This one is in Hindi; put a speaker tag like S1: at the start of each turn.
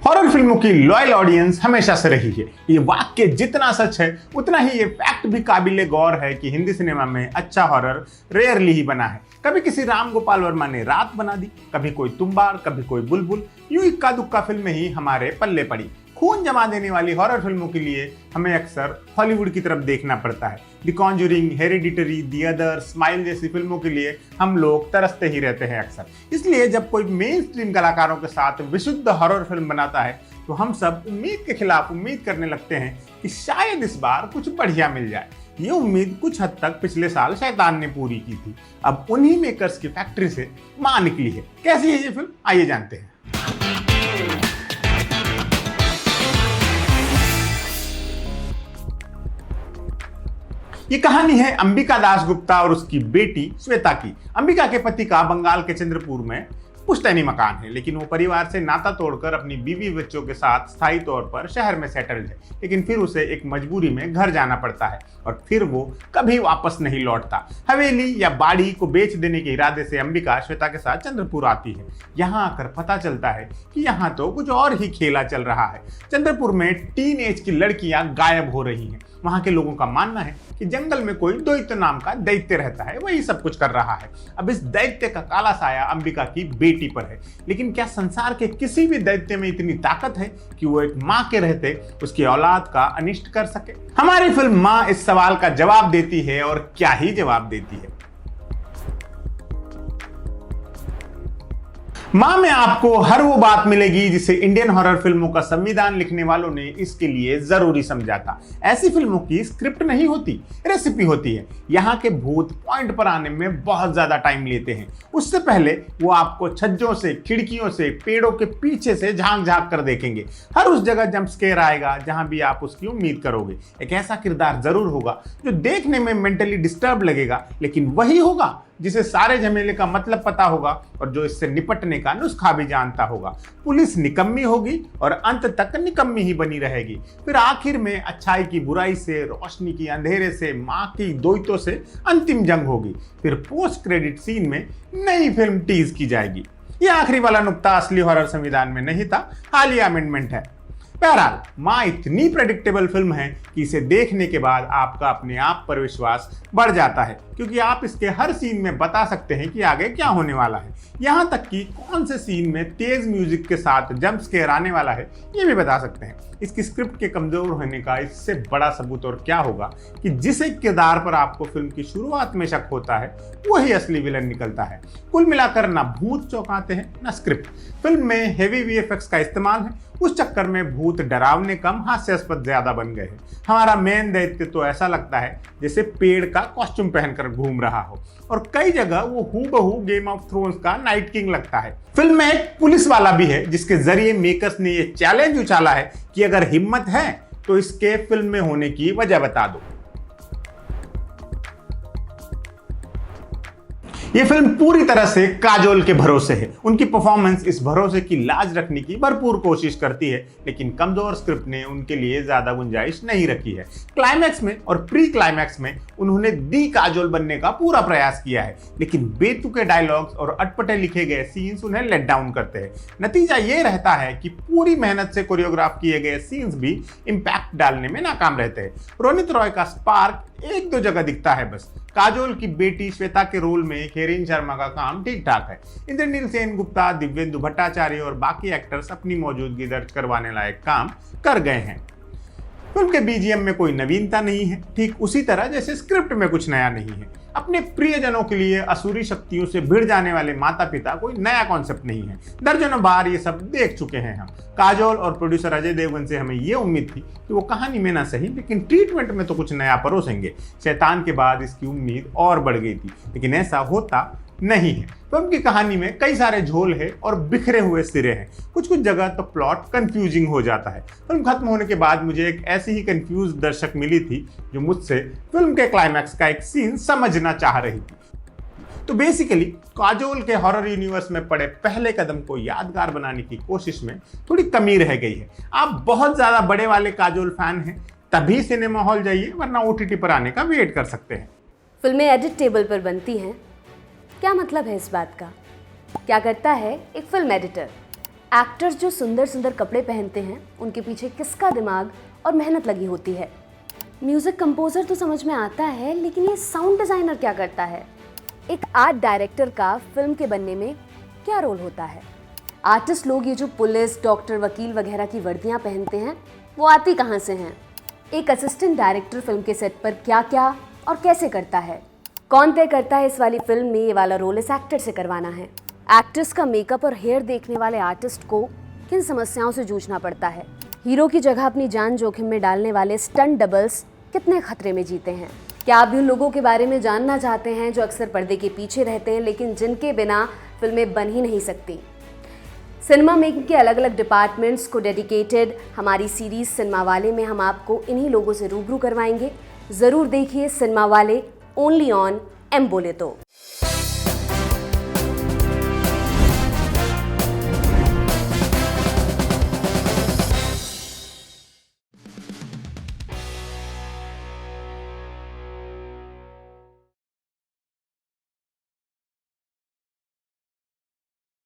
S1: हॉरर फिल्मों की लॉयल ऑडियंस हमेशा से रही है। ये वाक्य जितना सच है उतना ही ये फैक्ट भी काबिले गौर है कि हिंदी सिनेमा में अच्छा हॉरर रेयरली ही बना है। कभी किसी राम गोपाल वर्मा ने रात बना दी, कभी कोई तुम्बाड़, कभी कोई बुलबुल, यूं इक्का दुक्का फिल्में ही हमारे पल्ले पड़ी। खून जमा देने वाली हॉरर फिल्मों के लिए हमें अक्सर हॉलीवुड की तरफ देखना पड़ता है। The Conjuring, hereditary, the other, smile जैसी फिल्मों के लिए हम लोग तरसते ही रहते हैं अक्सर। इसलिए जब कोई मेन स्ट्रीम कलाकारों के साथ विशुद्ध हॉरर फिल्म बनाता है तो हम सब उम्मीद के खिलाफ उम्मीद करने लगते हैं कि शायद इस बार कुछ बढ़िया मिल जाए। ये उम्मीद कुछ हद तक पिछले साल शैतान ने पूरी की थी। अब उन्हीं मेकर्स की फैक्ट्री से मां निकली है। कैसी है ये फिल्म, आइए जानते हैं। ये कहानी है अंबिका दास गुप्ता और उसकी बेटी श्वेता की। अंबिका के पति का बंगाल के चंद्रपुर में पुश्तैनी मकान है, लेकिन वो परिवार से नाता तोड़कर अपनी बीवी बच्चों के साथ स्थायी तौर पर शहर में सेटल्ड है। लेकिन फिर उसे एक मजबूरी में घर जाना पड़ता है और फिर वो कभी वापस नहीं लौटता। हवेली या बाड़ी को बेच देने के इरादे से अंबिका श्वेता के साथ चंद्रपुर आती है। यहाँ आकर पता चलता है कि यहाँ तो कुछ और ही खेला चल रहा है। चंद्रपुर में टीन एज की लड़कियां गायब हो रही हैं। वहां के लोगों का मानना है कि जंगल में कोई दैत्य नाम का दैत्य रहता है, वही सब कुछ कर रहा है। अब इस दैत्य का काला साया अंबिका की बेटी पर है। लेकिन क्या संसार के किसी भी दैत्य में इतनी ताकत है कि वो एक माँ के रहते उसकी औलाद का अनिष्ट कर सके? हमारी फिल्म माँ इस सवाल का जवाब देती है, और क्या ही जवाब देती है। मां में आपको हर वो बात मिलेगी जिसे इंडियन हॉरर फिल्मों का संविधान लिखने वालों ने इसके लिए जरूरी समझा था। ऐसी फिल्मों की स्क्रिप्ट नहीं होती, रेसिपी होती है। यहाँ के भूत पॉइंट पर आने में बहुत ज्यादा टाइम लेते हैं। उससे पहले वो आपको छज्जों से, खिड़कियों से, पेड़ों के पीछे से झांक झांक कर देखेंगे। हर उस जगह जंप स्केयर आएगा जहां भी आप उसकी उम्मीद करोगे। एक ऐसा किरदार जरूर होगा जो देखने में मेंटली डिस्टर्ब लगेगा, लेकिन वही होगा जिसे सारे झमेले का मतलब पता होगा और जो इससे निपटने का नुस्खा भी जानता होगा। पुलिस निकम्मी होगी और अंत तक निकम्मी ही बनी रहेगी। फिर आखिर में अच्छाई की बुराई से, रोशनी की अंधेरे से, माँ की द्वैतों से अंतिम जंग होगी। फिर पोस्ट क्रेडिट सीन में नई फिल्म टीज की जाएगी। ये आखिरी वाला नुक्ता असली हॉरर संविधान में नहीं था, हालिया अमेंडमेंट है। बहरहाल माँ इतनी प्रेडिक्टेबल फिल्म है कि इसे देखने के बाद आपका अपने आप पर विश्वास बढ़ जाता है, क्योंकि आप इसके हर सीन में बता सकते हैं कि आगे क्या होने वाला है। यहाँ तक कि कौन से सीन में तेज म्यूजिक के साथ जंप स्केयर आने वाला है ये भी बता सकते हैं। इसकी स्क्रिप्ट के कमजोर होने का इससे बड़ा सबूत और क्या होगा कि जिस एक किरदार पर आपको फिल्म की शुरुआत में शक होता है वही असली विलन निकलता है। कुल मिलाकर ना भूत चौंकाते हैं ना स्क्रिप्ट। फिल्म में हेवी वीएफएक्स का इस्तेमाल है, उस चक्कर में भूत डरावने कम, हास्यास्पद ज्यादा बन गए हैं। हमारा मेन दैत्य तो ऐसा लगता है जैसे पेड़ का कॉस्ट्यूम पहनकर घूम रहा हो, और कई जगह वो हूबहू गेम ऑफ थ्रोन्स का नाइट किंग लगता है। फिल्म में एक पुलिस वाला भी है जिसके जरिए मेकर्स ने ये चैलेंज उछाला है कि अगर हिम्मत है तो इसके फिल्म में होने की वजह बता दो। ये फिल्म पूरी तरह से काजोल के भरोसे है। उनकी परफॉर्मेंस इस भरोसे की लाज रखने की भरपूर कोशिश करती है, लेकिन कमजोर स्क्रिप्ट ने उनके लिए ज्यादा गुंजाइश नहीं रखी है। क्लाइमैक्स में और प्री क्लाइमैक्स में उन्होंने दी काजोल बनने का पूरा प्रयास किया है, लेकिन बेतुके डायलॉग्स और अटपटे लिखे गए सीन्स उन्हें लेट डाउन करते हैं। नतीजा ये रहता है कि पूरी मेहनत से कोरियोग्राफ किए गए सीन्स भी इम्पैक्ट डालने में नाकाम रहते हैं। रोनित रॉय का स्पार्क एक दो जगह दिखता है बस। काजोल की बेटी श्वेता के रोल में हेरेन शर्मा का काम ठीक ठाक है। इंद्रनील सेन गुप्ता, दिव्येंदु भट्टाचार्य और बाकी एक्टर्स अपनी मौजूदगी दर्ज करवाने लायक काम कर गए हैं। फिल्म के बीजीएम में कोई नवीनता नहीं है, ठीक उसी तरह जैसे स्क्रिप्ट में कुछ नया नहीं है। अपने प्रियजनों के लिए असुरी शक्तियों से भिड़ जाने वाले माता पिता कोई नया कॉन्सेप्ट नहीं है। दर्जनों बार ये सब देख चुके हैं हम। काजोल और प्रोड्यूसर अजय देवगन से हमें ये उम्मीद थी कि वो कहानी में ना सही लेकिन ट्रीटमेंट में तो कुछ नया परोसेंगे। शैतान के बाद इसकी उम्मीद और बढ़ गई थी, लेकिन ऐसा होता नहीं है। फिल्म की कहानी में कई सारे झोल है और बिखरे हुए सिरे हैं। कुछ कुछ जगह तो प्लॉट कंफ्यूजिंग हो जाता है। फिल्म खत्म होने के बाद मुझे एक ऐसी ही कंफ्यूज दर्शक मिली थी जो मुझसे फिल्म के क्लाइमैक्स का एक सीन समझना चाह रही थी। तो बेसिकली काजोल के हॉरर यूनिवर्स में पड़े पहले कदम को यादगार बनाने की कोशिश में थोड़ी कमी रह गई है। आप बहुत ज्यादा बड़े वाले काजोल फैन हैं तभी सिनेमा हॉल जाइए, वरना ओटीटी पर आने का वेट कर सकते हैं।
S2: फिल्में एडिट टेबल पर बनती हैं, क्या मतलब है इस बात का? क्या करता है एक फिल्म एडिटर? एक्टर्स जो सुंदर सुंदर कपड़े पहनते हैं उनके पीछे किसका दिमाग और मेहनत लगी होती है। म्यूजिक कंपोजर तो समझ में आता है, लेकिन ये साउंड डिजाइनर क्या करता है। एक आर्ट डायरेक्टर का फिल्म के बनने में क्या रोल होता है। आर्टिस्ट लोग ये जो पुलिस, डॉक्टर, वकील वगैरह की वर्दियां पहनते हैं वो आती कहाँ से हैं। एक असिस्टेंट डायरेक्टर फिल्म के सेट पर क्या क्या और कैसे करता है। कौन तय करता है इस वाली फिल्म में ये वाला रोल इस एक्टर से करवाना है। एक्ट्रेस का मेकअप और हेयर देखने वाले आर्टिस्ट को किन समस्याओं से जूझना पड़ता है। हीरो की जगह अपनी जान जोखिम में डालने वाले स्टंट डबल्स कितने खतरे में जीते हैं। क्या आप भी उन लोगों के बारे में जानना चाहते हैं जो अक्सर पर्दे के पीछे रहते हैं लेकिन जिनके बिना फिल्में बन ही नहीं सकती। सिनेमा मेकिंग के अलग अलग डिपार्टमेंट्स को डेडिकेटेड हमारी सीरीज सिनेमा वाले में हम आपको इन्हीं लोगों से रूबरू करवाएंगे। ज़रूर देखिए सिनेमा वाले, ओनली ऑन एम बोले तो।